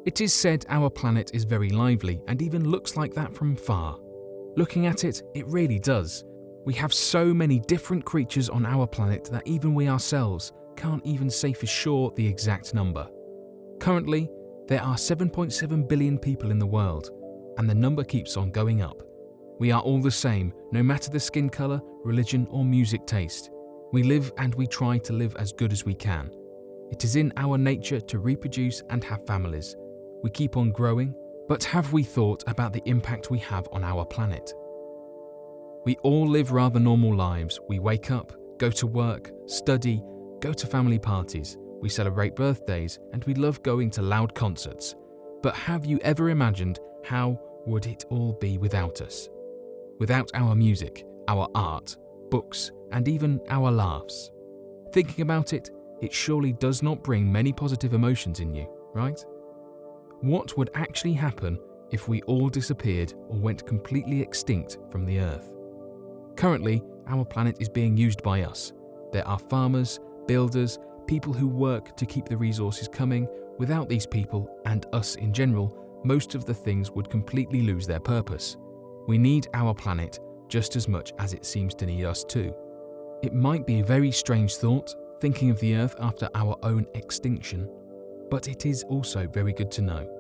It is said our planet is very lively and even looks like that from far. Looking at it, it really does. We have so many different creatures on our planet that even we ourselves can't even say for sure the exact number. Currently, there are 7.7 billion people in the world, and the number keeps on going up. We are all the same, no matter the skin color, religion, or music taste. We live and we try to live as good as we can. It is in our nature to reproduce and have families. We keep on growing, but have we thought about the impact we have on our planet? We all live rather normal lives. We wake up, go to work, study, go to family parties, we celebrate birthdays, and we love going to loud concerts. But have you ever imagined how would it all be without us? Without our music, our art, books, and even our laughs? Thinking about it, it surely does not bring many positive emotions in you, right? What would actually happen if we all disappeared or went completely extinct from the Earth? Currently, our planet is being used by us. There are farmers, builders, people who work to keep the resources coming. Without these people, and us in general, most of the things would completely lose their purpose. We need our planet just as much as it seems to need us too. It might be a very strange thought, thinking of the Earth after our own extinction, but it is also very good to know.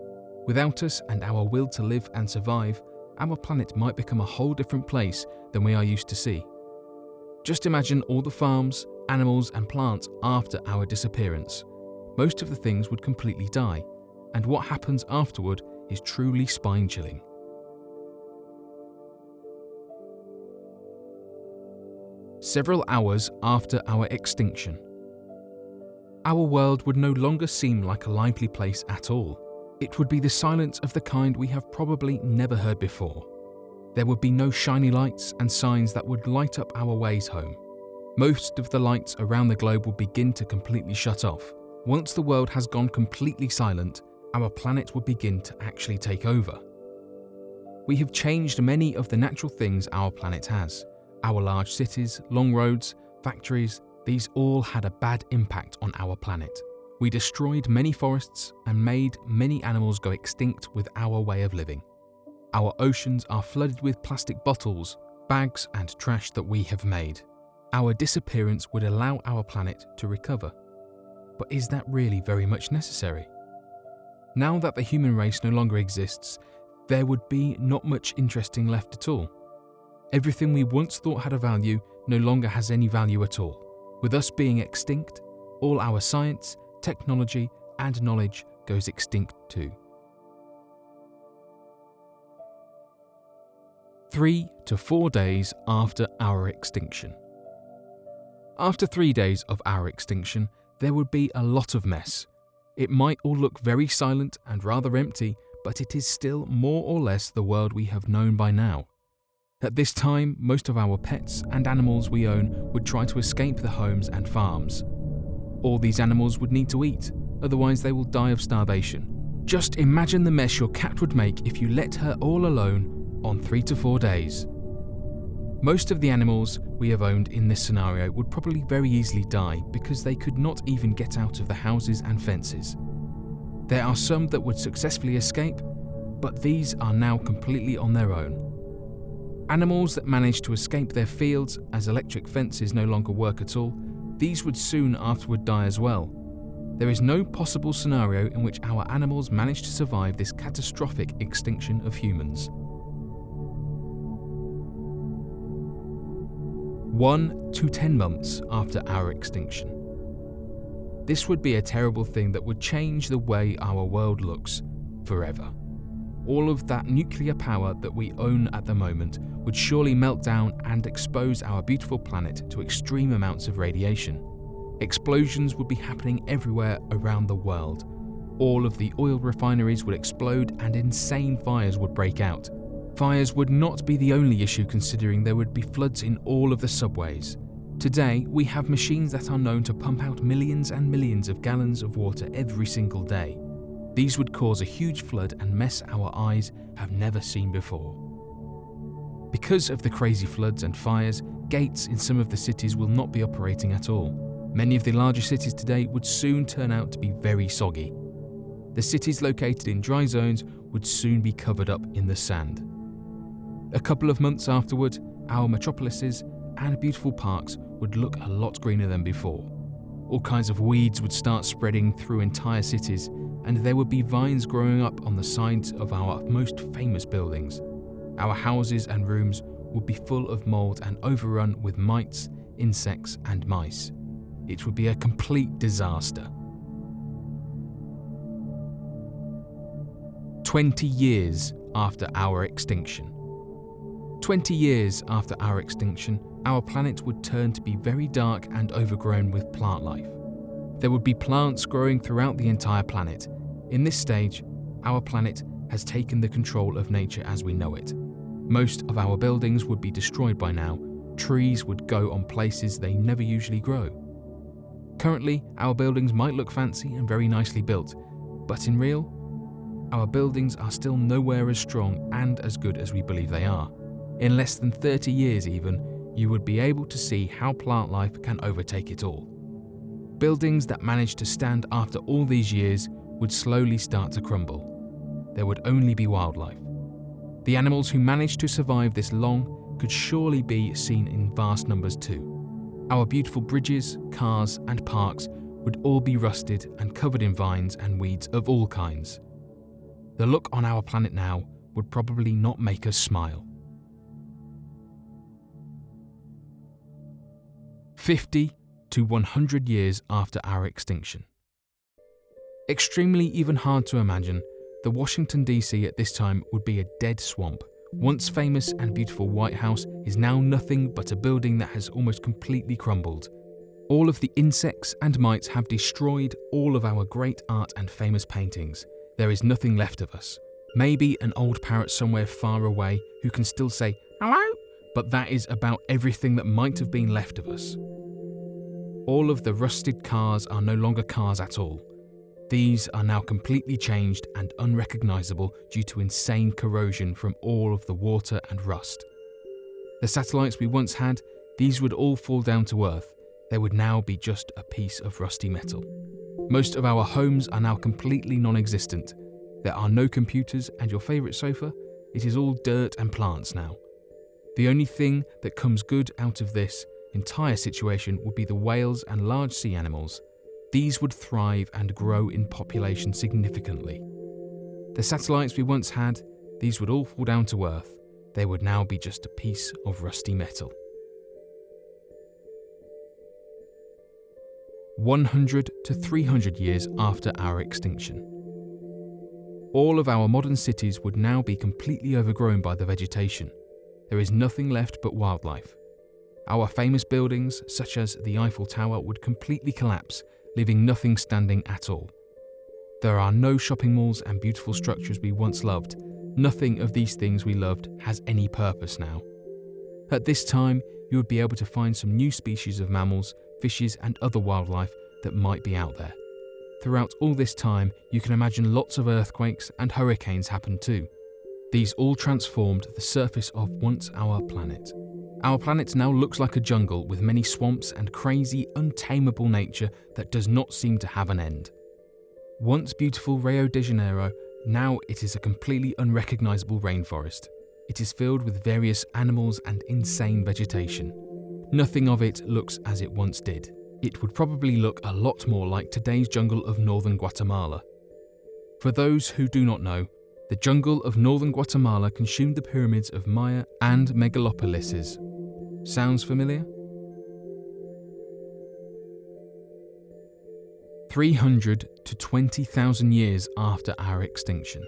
Without us and our will to live and survive, our planet might become a whole different place than we are used to see. Just imagine all the farms, animals and plants after our disappearance. Most of the things would completely die, and what happens afterward is truly spine-chilling. Several hours after our extinction. Our world would no longer seem like a lively place at all. It would be the silence of the kind we have probably never heard before. There would be no shiny lights and signs that would light up our ways home. Most of the lights around the globe would begin to completely shut off. Once the world has gone completely silent, our planet would begin to actually take over. We have changed many of the natural things our planet has. Our large cities, long roads, factories, these all had a bad impact on our planet. We destroyed many forests and made many animals go extinct with our way of living. Our oceans are flooded with plastic bottles, bags and trash that we have made. Our disappearance would allow our planet to recover. But is that really very much necessary? Now that the human race no longer exists, there would be not much interesting left at all. Everything we once thought had a value no longer has any value at all. With us being extinct, all our science, technology, and knowledge goes extinct too. 3 to 4 days after our extinction. After 3 days of our extinction, there would be a lot of mess. It might all look very silent and rather empty, but it is still more or less the world we have known by now. At this time, most of our pets and animals we own would try to escape the homes and farms. All these animals would need to eat, otherwise they will die of starvation. Just imagine the mess your cat would make if you let her all alone on 3 to 4 days. Most of the animals we have owned in this scenario would probably very easily die because they could not even get out of the houses and fences. There are some that would successfully escape, but these are now completely on their own. Animals that manage to escape their fields as electric fences no longer work at all, these would soon afterward die as well. There is no possible scenario in which our animals manage to survive this catastrophic extinction of humans. 1 to 10 months after our extinction. This would be a terrible thing that would change the way our world looks forever. All of that nuclear power that we own at the moment would surely melt down and expose our beautiful planet to extreme amounts of radiation. Explosions would be happening everywhere around the world. All of the oil refineries would explode and insane fires would break out. Fires would not be the only issue, considering there would be floods in all of the subways. Today, we have machines that are known to pump out millions and millions of gallons of water every single day. These would cause a huge flood and mess our eyes have never seen before. Because of the crazy floods and fires, gates in some of the cities will not be operating at all. Many of the larger cities today would soon turn out to be very soggy. The cities located in dry zones would soon be covered up in the sand. A couple of months afterward, our metropolises and beautiful parks would look a lot greener than before. All kinds of weeds would start spreading through entire cities, and there would be vines growing up on the sides of our most famous buildings. Our houses and rooms would be full of mold and overrun with mites, insects, and mice. It would be a complete disaster. 20 years after our extinction. 20 years after our extinction, our planet would turn to be very dark and overgrown with plant life. There would be plants growing throughout the entire planet. In this stage, our planet has taken the control of nature as we know it. Most of our buildings would be destroyed by now. Trees would go on places they never usually grow. Currently, our buildings might look fancy and very nicely built, but in real, our buildings are still nowhere as strong and as good as we believe they are. In less than 30 years even, you would be able to see how plant life can overtake it all. Buildings that managed to stand after all these years would slowly start to crumble. There would only be wildlife. The animals who managed to survive this long could surely be seen in vast numbers too. Our beautiful bridges, cars, and parks would all be rusted and covered in vines and weeds of all kinds. The look on our planet now would probably not make us smile. 50 to 100 years after our extinction. Extremely even hard to imagine, the Washington DC at this time would be a dead swamp. Once famous and beautiful White House is now nothing but a building that has almost completely crumbled. All of the insects and mites have destroyed all of our great art and famous paintings. There is nothing left of us. Maybe an old parrot somewhere far away who can still say, "Hello?" But that is about everything that might have been left of us. All of the rusted cars are no longer cars at all. These are now completely changed and unrecognizable due to insane corrosion from all of the water and rust. The satellites we once had, these would all fall down to Earth. They would now be just a piece of rusty metal. Most of our homes are now completely non-existent. There are no computers and your favorite sofa, it is all dirt and plants now. The only thing that comes good out of this entire situation would be the whales and large sea animals. These would thrive and grow in population significantly. The satellites we once had, these would all fall down to Earth. They would now be just a piece of rusty metal. 100 to 300 years after our extinction. All of our modern cities would now be completely overgrown by the vegetation. There is nothing left but wildlife. Our famous buildings, such as the Eiffel Tower, would completely collapse, leaving nothing standing at all. There are no shopping malls and beautiful structures we once loved. Nothing of these things we loved has any purpose now. At this time, you would be able to find some new species of mammals, fishes, and other wildlife that might be out there. Throughout all this time, you can imagine lots of earthquakes and hurricanes happened too. These all transformed the surface of once our planet. Our planet now looks like a jungle with many swamps and crazy, untamable nature that does not seem to have an end. Once beautiful Rio de Janeiro, now it is a completely unrecognizable rainforest. It is filled with various animals and insane vegetation. Nothing of it looks as it once did. It would probably look a lot more like today's jungle of northern Guatemala. For those who do not know, the jungle of northern Guatemala consumed the pyramids of Maya and megalopolises. Sounds familiar? 300 to 20,000 years after our extinction.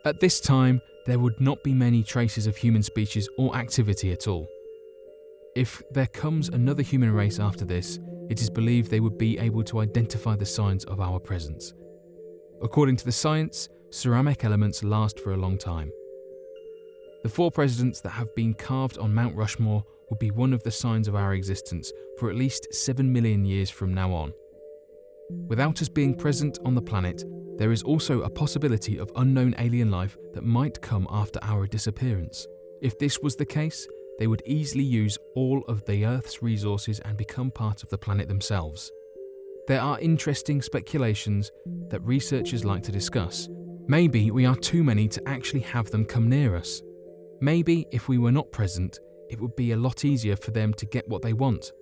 At this time, there would not be many traces of human species or activity at all. If there comes another human race after this, it is believed they would be able to identify the signs of our presence. According to the science, ceramic elements last for a long time. The 4 presidents that have been carved on Mount Rushmore will be one of the signs of our existence for at least 7 million years from now on. Without us being present on the planet, there is also a possibility of unknown alien life that might come after our disappearance. If this was the case, they would easily use all of the Earth's resources and become part of the planet themselves. There are interesting speculations that researchers like to discuss. Maybe we are too many to actually have them come near us. Maybe if we were not present, it would be a lot easier for them to get what they want.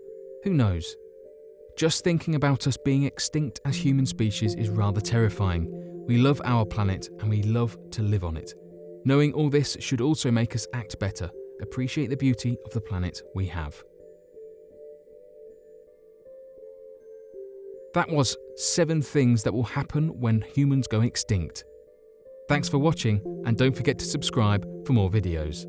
Who knows? Just thinking about us being extinct as human species is rather terrifying. We love our planet and we love to live on it. Knowing all this should also make us act better, appreciate the beauty of the planet we have. That was 7 things that will happen when humans go extinct. Thanks for watching, and don't forget to subscribe for more videos.